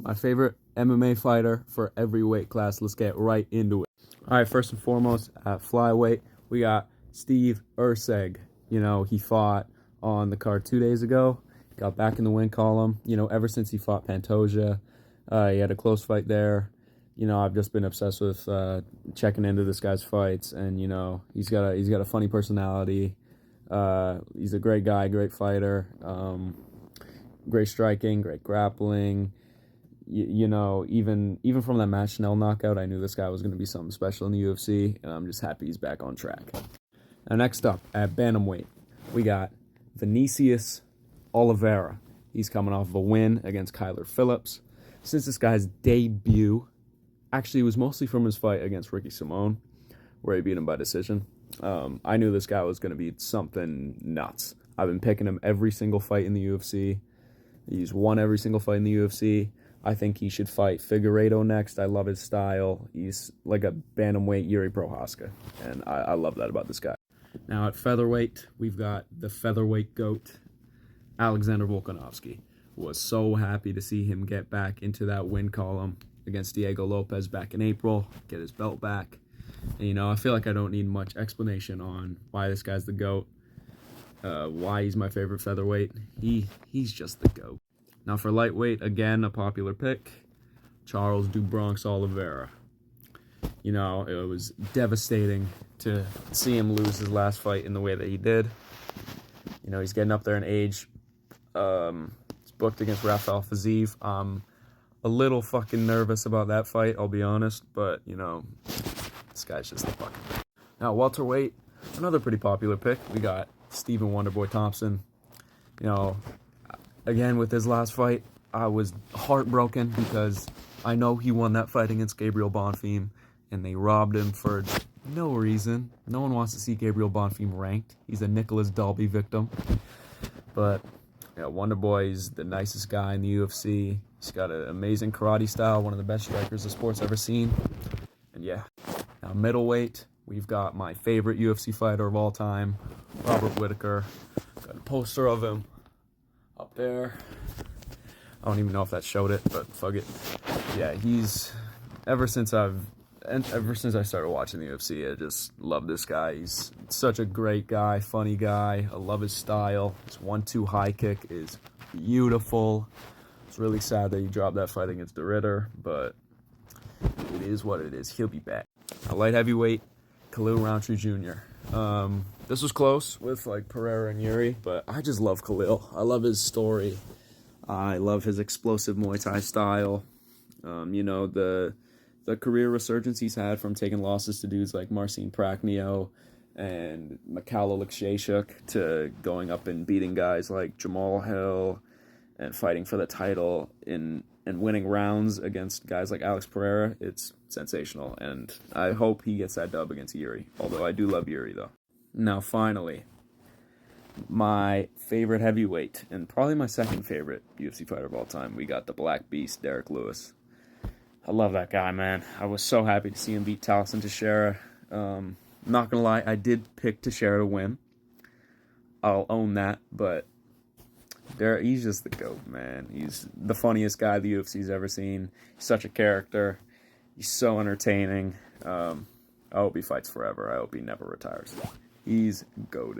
my favorite MMA fighter for every weight class. Let's get right into it. All right, first and foremost, at flyweight, we got Steve Erceg. You know, he fought on the card 2 days ago. Got back in the win column. You know, ever since he fought Pantoja, he had a close fight there. You know, I've just been obsessed with checking into this guy's fights, and you know, he's got a funny personality. He's a great guy, great fighter, great striking, great grappling. You know, even from that Matt Schnell knockout, I knew this guy was going to be something special in the UFC, and I'm just happy he's back on track. Now, next up at bantamweight, we got Vinicius Oliveira. He's coming off of a win against Kyler Phillips. Since this guy's debut, actually, it was mostly from his fight against Ricky Simone, where he beat him by decision. I knew this guy was going to be something nuts. I've been picking him every single fight in the UFC. He's won every single fight in the UFC. I think he should fight Figueiredo next. I love his style. He's like a bantamweight Yuri Prohaska, and I love that about this guy. Now at featherweight, we've got the featherweight GOAT, Alexander Volkanovski. Was so happy to see him get back into that win column against Diego Lopez back in April, get his belt back. And, you know, I feel like I don't need much explanation on why this guy's the GOAT, why he's my favorite featherweight. He's just the GOAT. Now for lightweight, again, a popular pick, Charles do Bronx Oliveira. You know, it was devastating to see him lose his last fight in the way that he did. You know, he's getting up there in age. He's booked against Rafael Fiziev. I'm a little fucking nervous about that fight, I'll be honest, but, you know, this guy's just the fucking... Now, welterweight, another pretty popular pick. We got Stephen Wonderboy Thompson. You know, again, with his last fight, I was heartbroken because I know he won that fight against Gabriel Bonfim, and they robbed him for no reason. No one wants to see Gabriel Bonfim ranked. He's a Nicholas Dalby victim. But, yeah, Wonderboy is the nicest guy in the UFC. He's got an amazing karate style, one of the best strikers the sport's ever seen. And yeah, now middleweight, we've got my favorite UFC fighter of all time, Robert Whittaker. Got a poster of him up there. I don't even know if that showed it, but fuck it. Yeah, he's ever since I started watching the UFC, I just love this guy. He's such a great guy, funny guy. I love his style. His 1-2 high kick is beautiful. It's really sad that he dropped that fight against De Ridder, but it is what it is. He'll be back. Now, light heavyweight, Khalil Rountree Jr. This was close with like Pereira and Yuri, but I just love Khalil. I love his story. I love his explosive Muay Thai style. You know, the career resurgence he's had from taking losses to dudes like Marcin Prachnio and Mikhail Oleksiejczuk to going up and beating guys like Jamal Hill and fighting for the title and winning rounds against guys like Alex Pereira. It's sensational, and I hope he gets that dub against Yuri, although I do love Yuri, though. Now, finally, my favorite heavyweight, and probably my second favorite UFC fighter of all time, we got the Black Beast, Derek Lewis. I love that guy, man. I was so happy to see him beat Talson Teixeira. Not gonna lie, I did pick Teixeira to win. I'll own that, but he's just the GOAT, man. He's the funniest guy the UFC's ever seen. He's such a character. He's so entertaining. I hope he fights forever. I hope he never retires. He's GOAted.